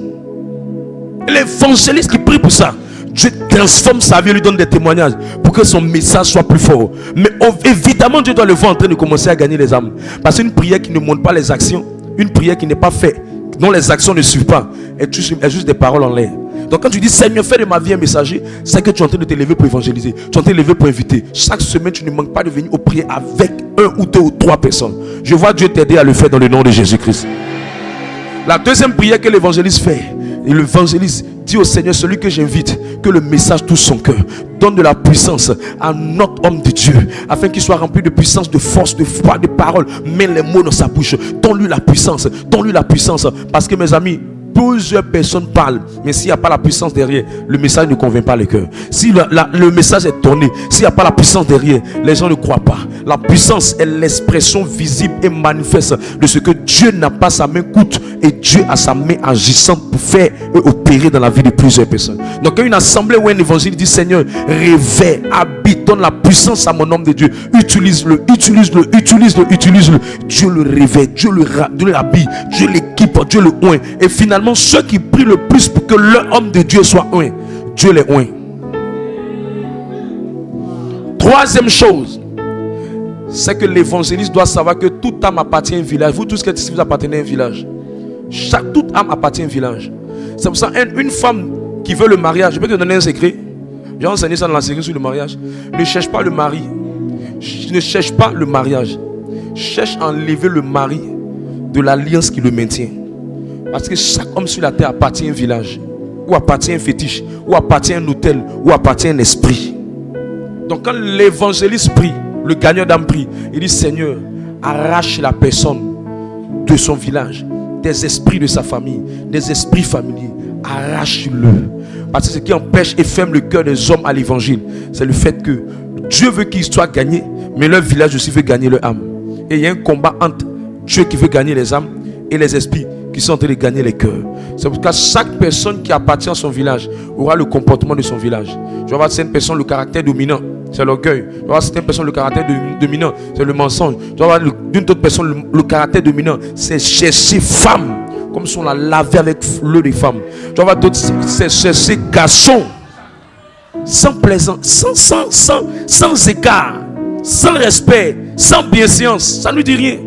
L'évangéliste qui prie pour ça, Dieu transforme sa vie, lui donne des témoignages pour que son message soit plus fort. Mais évidemment, Dieu doit le voir en train de commencer à gagner les âmes. Parce qu'une prière qui ne montre pas les actions, une prière qui n'est pas faite, dont les actions ne suivent pas, est juste des paroles en l'air. Donc quand tu dis Seigneur, fais de ma vie un messager, c'est que tu es en train de te lever pour évangéliser, tu es en train de te lever pour inviter. Chaque semaine, tu ne manques pas de venir au prier avec 1 ou 2 ou 3 personnes. Je vois Dieu t'aider à le faire dans le nom de Jésus-Christ. La deuxième prière que l'évangéliste fait, et l'évangéliste Dis au Seigneur, celui que j'invite, que le message touche son cœur. Donne de la puissance à notre homme de Dieu, afin qu'il soit rempli de puissance, de force, de foi, de parole. Mets les mots dans sa bouche. Donne-lui la puissance. Donne-lui la puissance. Parce que mes amis, plusieurs personnes parlent, mais s'il n'y a pas la puissance derrière, le message ne convainc pas le cœur. Si le message est tourné, s'il n'y a pas la puissance derrière, les gens ne croient pas. La puissance est l'expression visible et manifeste de ce que Dieu n'a pas sa main coûte et Dieu a sa main agissante pour faire et opérer dans la vie de plusieurs personnes. Donc une assemblée où un évangile dit Seigneur, réveille, habite, donne la puissance à mon homme de Dieu, utilise-le, utilise-le, utilise-le, utilise-le. Dieu le réveille, Dieu le habille, Dieu l'équipe, Dieu le oint. Et finalement, ceux qui prient le plus pour que leur homme de Dieu soit oint, Dieu les oint. Troisième chose, c'est que l'évangéliste doit savoir que toute âme appartient à un village. Vous tous qui êtes ici, vous appartenez à un village. Toute âme appartient à un village. C'est pour ça une femme qui veut le mariage, je peux te donner un secret. J'ai enseigné ça dans la série sur le mariage. Ne cherche pas le mari. Ne cherche pas le mariage. Cherche à enlever le mari de l'alliance qui le maintient. Parce que chaque homme sur la terre appartient à un village, ou appartient à un fétiche, ou appartient à un hôtel, ou appartient à un esprit. Donc quand l'évangéliste prie, le gagnant d'âme prie, il dit Seigneur, arrache la personne de son village, des esprits de sa famille, des esprits familiers, arrache-le. Parce que ce qui empêche et ferme le cœur des hommes à l'évangile, c'est le fait que Dieu veut qu'ils soient gagnés, mais leur village aussi veut gagner leur âme. Et il y a un combat entre Dieu qui veut gagner les âmes et les esprits qui sont en train de gagner les cœurs. C'est pourquoi chaque personne qui appartient à son village aura le comportement de son village. Tu vas voir certaines personnes, le caractère dominant, c'est l'orgueil. Tu vas voir certaines personnes, le caractère dominant, c'est le mensonge. Tu vas voir d'une autre personne, le caractère dominant, c'est chercher femme, comme si on l'a lavé avec l'eau des femmes. Tu vas voir d'autres, c'est chercher garçon, sans plaisance, sans écart, sans respect, sans bienséance. Ça ne dit rien.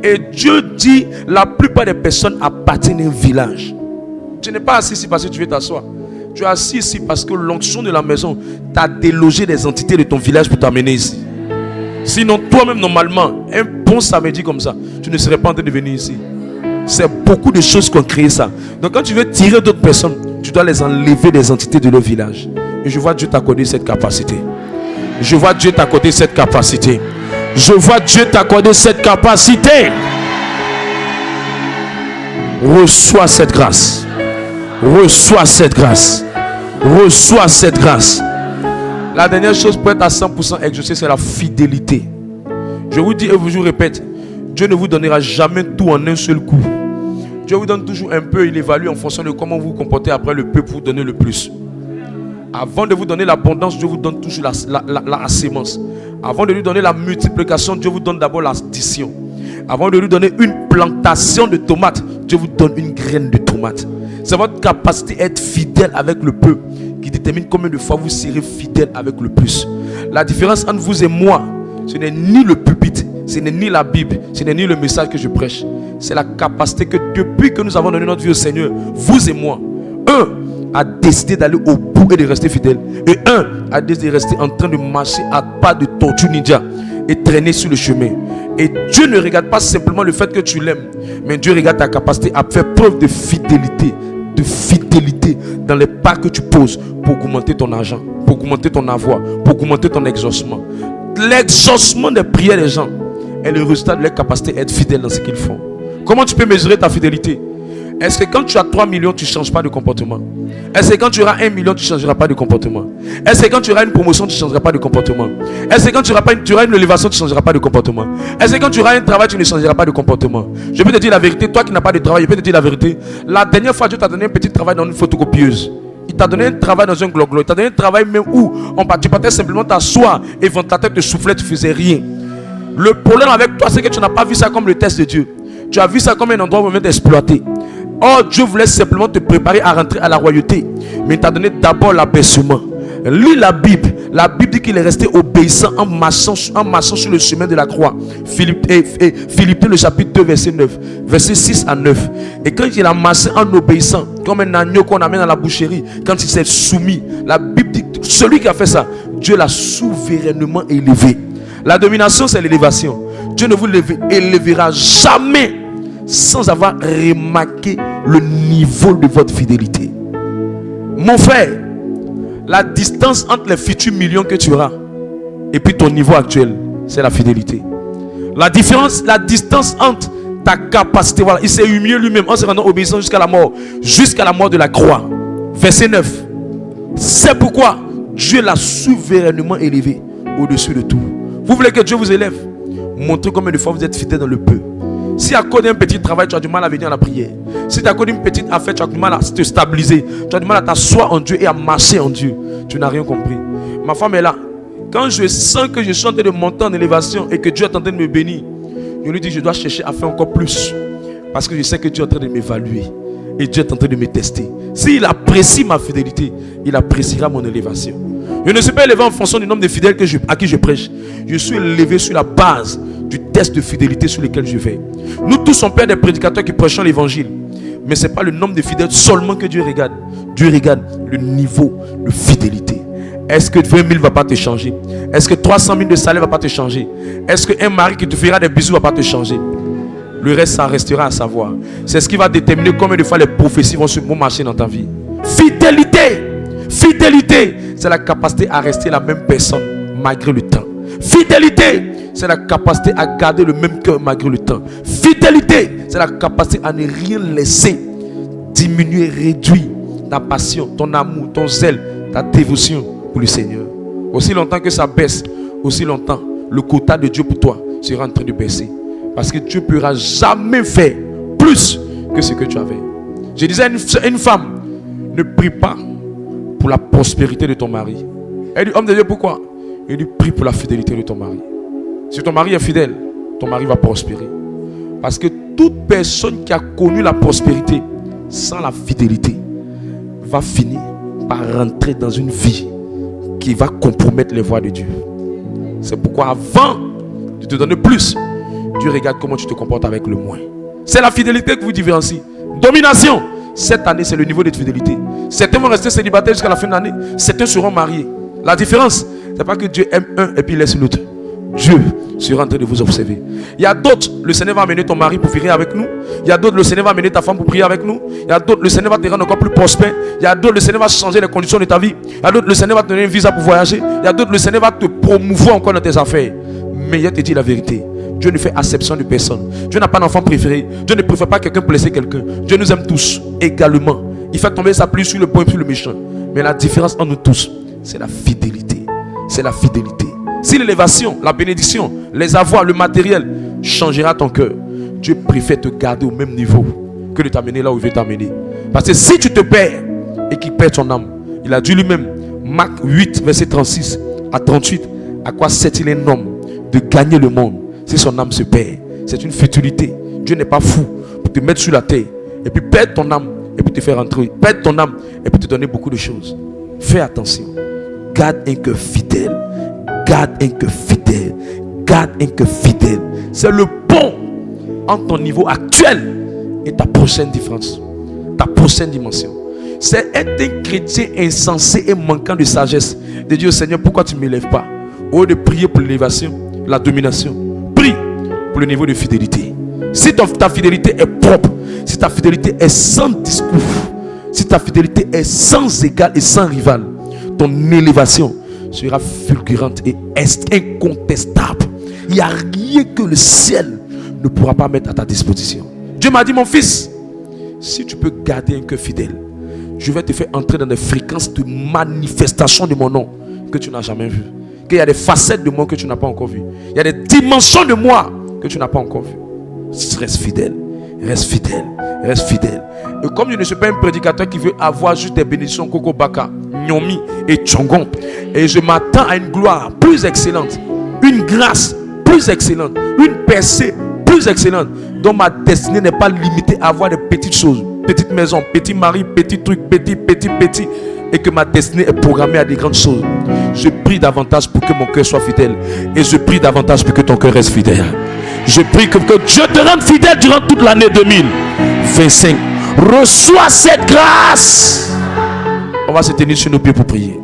Et Dieu dit, la plupart des personnes appartiennent à un village. Tu n'es pas assis ici parce que tu veux t'asseoir. Tu es assis ici parce que l'onction de la maison t'a délogé des entités de ton village pour t'amener ici. Sinon, toi-même, normalement, un bon samedi comme ça, tu ne serais pas en train de venir ici. C'est beaucoup de choses qui ont créé ça. Donc quand tu veux tirer d'autres personnes, tu dois les enlever des entités de leur village. Et je vois Dieu t'accorder cette capacité. Je vois Dieu t'accorder cette capacité. Je vois Dieu t'accorder cette capacité. Reçois cette grâce. Reçois cette grâce. Reçois cette grâce. La dernière chose pour être à 100% exaucé, c'est la fidélité. Je vous dis et je vous répète, Dieu ne vous donnera jamais tout en un seul coup. Dieu vous donne toujours un peu, il évalue en fonction de comment vous vous comportez après le peu pour donner le plus. Avant de vous donner l'abondance, Dieu vous donne toujours la sémence. Avant de lui donner la multiplication, Dieu vous donne d'abord l'addition. Avant de lui donner une plantation de tomates, Dieu vous donne une graine de tomate. C'est votre capacité à être fidèle avec le peu qui détermine combien de fois vous serez fidèle avec le plus. La différence entre vous et moi, ce n'est ni le pupitre, ce n'est ni la Bible, ce n'est ni le message que je prêche. C'est la capacité que depuis que nous avons donné notre vie au Seigneur, vous et moi, a décidé d'aller au bout et de rester fidèle. Et a décidé de rester en train de marcher à pas de tortue ninja et traîner sur le chemin. Et Dieu ne regarde pas simplement le fait que tu l'aimes, mais Dieu regarde ta capacité à faire preuve de fidélité dans les pas que tu poses pour augmenter ton argent, pour augmenter ton avoir, pour augmenter ton exaucement. L'exaucement des prières des gens est le résultat de leur capacité à être fidèle dans ce qu'ils font. Comment tu peux mesurer ta fidélité? Est-ce que quand tu as 3 millions, tu ne changes pas de comportement? Est-ce que quand tu auras 1 million, tu ne changeras pas de comportement? Est-ce que quand tu auras une promotion, tu ne changeras pas de comportement? Est-ce que quand tu auras une élévation, tu ne changeras pas de comportement? Est-ce que quand tu auras un travail, tu ne changeras pas de comportement? Je peux te dire la vérité, toi qui n'as pas de travail, je peux te dire la vérité. La dernière fois, Dieu t'a donné un petit travail dans une photocopieuse. Il t'a donné un travail dans un gloglo. Il t'a donné un travail même où tu partais simplement t'asseoir et ventilateur te soufflait, tu ne faisais rien. Le problème avec toi, c'est que tu n'as pas vu ça comme le test de Dieu. Tu as vu ça comme un endroit où on vient t'exploiter. Or, Dieu voulait simplement te préparer à rentrer à la royauté. Mais il t'a donné d'abord l'abaissement. Lis la Bible. La Bible dit qu'il est resté obéissant en marchant sur le chemin de la croix. Philippiens le chapitre 2 verset 9. Verset 6 à 9. Et quand il a marché en obéissant, comme un agneau qu'on amène à la boucherie, quand il s'est soumis, la Bible dit que celui qui a fait ça, Dieu l'a souverainement élevé. La domination, c'est l'élévation. Dieu ne vous élèvera jamais sans avoir remarqué le niveau de votre fidélité. Mon frère, la distance entre les futurs millions que tu auras et puis ton niveau actuel, c'est la fidélité. La distance entre ta capacité, voilà, il s'est humilié lui-même en se rendant obéissant jusqu'à la mort de la croix. Verset 9. C'est pourquoi Dieu l'a souverainement élevé au-dessus de tout. Vous voulez que Dieu vous élève? Montrez combien de fois vous êtes fidèle dans le peu. Si à cause d'un petit travail, tu as du mal à venir à la prière. Si à cause d'une petite affaire, tu as du mal à te stabiliser. Tu as du mal à t'asseoir en Dieu et à marcher en Dieu. Tu n'as rien compris. Ma femme est là. Quand je sens que je suis en train de monter en élévation et que Dieu est en train de me bénir, je lui dis, je dois chercher à faire encore plus. Parce que je sais que Dieu est en train de m'évaluer. Et Dieu est en train de me tester. S'il apprécie ma fidélité, il appréciera mon élévation. Je ne suis pas élevé en fonction du nombre de fidèles à qui je prêche. Je suis élevé sur la base du test de fidélité sur lequel je vais. Nous tous sommes pères des prédicateurs qui prêchent l'évangile. Mais ce n'est pas le nombre de fidèles seulement que Dieu regarde. Dieu regarde le niveau de fidélité. Est-ce que 20 000 ne va pas te changer? Est-ce que 300 000 de salaire ne va pas te changer? Est-ce qu'un mari qui te fera des bisous ne va pas te changer? Le reste, ça restera à savoir. C'est ce qui va déterminer combien de fois les prophéties vont marcher dans ta vie. Fidélité. Fidélité, c'est la capacité à rester la même personne malgré le temps. Fidélité, c'est la capacité à garder le même cœur malgré le temps. Fidélité, c'est la capacité à ne rien laisser diminuer, réduire ta passion, ton amour, ton zèle, ta dévotion pour le Seigneur. Aussi longtemps que ça baisse, aussi longtemps le quota de Dieu pour toi sera en train de baisser. Parce que Dieu ne pourra jamais faire plus que ce que tu avais. Je disais à une femme, ne prie pas pour la prospérité de ton mari. Elle dit, homme de Dieu, pourquoi? Il dit, prie pour la fidélité de ton mari. Si ton mari est fidèle, ton mari va prospérer. Parce que toute personne qui a connu la prospérité sans la fidélité va finir par rentrer dans une vie qui va compromettre les voies de Dieu. C'est pourquoi avant de te donner plus, Dieu regarde comment tu te comportes avec le moins. C'est la fidélité qui vous différencie. Domination. Cette année, c'est le niveau de fidélité. Certains vont rester célibataires jusqu'à la fin de l'année. Certains seront mariés. La différence, c'est pas que Dieu aime un et puis laisse l'autre. Dieu sera en train de vous observer. Il y a d'autres, le Seigneur va amener ton mari pour prier avec nous. Il y a d'autres, le Seigneur va amener ta femme pour prier avec nous. Il y a d'autres, le Seigneur va te rendre encore plus prospère. Il y a d'autres, le Seigneur va changer les conditions de ta vie. Il y a d'autres, le Seigneur va te donner un visa pour voyager. Il y a d'autres, le Seigneur va te promouvoir encore dans tes affaires. Mais il te dit la vérité. Dieu ne fait acception de personne. Dieu n'a pas d'enfant préféré. Dieu ne préfère pas quelqu'un blesser quelqu'un. Dieu nous aime tous également. Il fait tomber sa pluie sur le bon et sur le méchant. Mais la différence entre nous tous, c'est la fidélité. C'est la fidélité. Si l'élévation, la bénédiction, les avoirs, le matériel changera ton cœur, Dieu préfère te garder au même niveau que de t'amener là où il veut t'amener. Parce que si tu te perds et qu'il perd ton âme, il a dit lui-même, Marc 8, verset 36 à 38, à quoi sert-il un homme de gagner le monde si son âme se perd? C'est une futilité. Dieu n'est pas fou pour te mettre sur la terre et puis perdre ton âme et puis te faire rentrer. Perdre ton âme et puis te donner beaucoup de choses. Fais attention. Garde un cœur fidèle. Garde un cœur fidèle. Garde un cœur fidèle. C'est le pont entre ton niveau actuel et ta prochaine différence. Ta prochaine dimension. C'est être un chrétien insensé et manquant de sagesse. De dire au Seigneur, pourquoi tu ne m'élèves pas? Au lieu de prier pour l'élévation, la domination, prie pour le niveau de fidélité. Si ta fidélité est propre, si ta fidélité est sans discours, si ta fidélité est sans égal et sans rival, ton élévation sera fulgurante et incontestable. Il n'y a rien que le ciel ne pourra pas mettre à ta disposition. Dieu m'a dit, mon fils, si tu peux garder un cœur fidèle, je vais te faire entrer dans des fréquences de manifestation de mon nom que tu n'as jamais vues. Qu'il y a des facettes de moi que tu n'as pas encore vues. Il y a des dimensions de moi que tu n'as pas encore vues. Reste fidèle, reste fidèle, reste fidèle. Et comme je ne suis pas un prédicateur qui veut avoir juste des bénédictions Koko Baka, Nyomi et Tchongon, et je m'attends à une gloire plus excellente, une grâce plus excellente, une percée plus excellente, dont ma destinée n'est pas limitée à avoir des petites choses, petites maisons, petits maris, petits trucs, petits, et que ma destinée est programmée à des grandes choses. Je prie davantage pour que mon cœur soit fidèle, et je prie davantage pour que ton cœur reste fidèle. Je prie que Dieu te rende fidèle durant toute l'année 2025. Reçois cette grâce. On va se tenir sur nos pieds pour prier.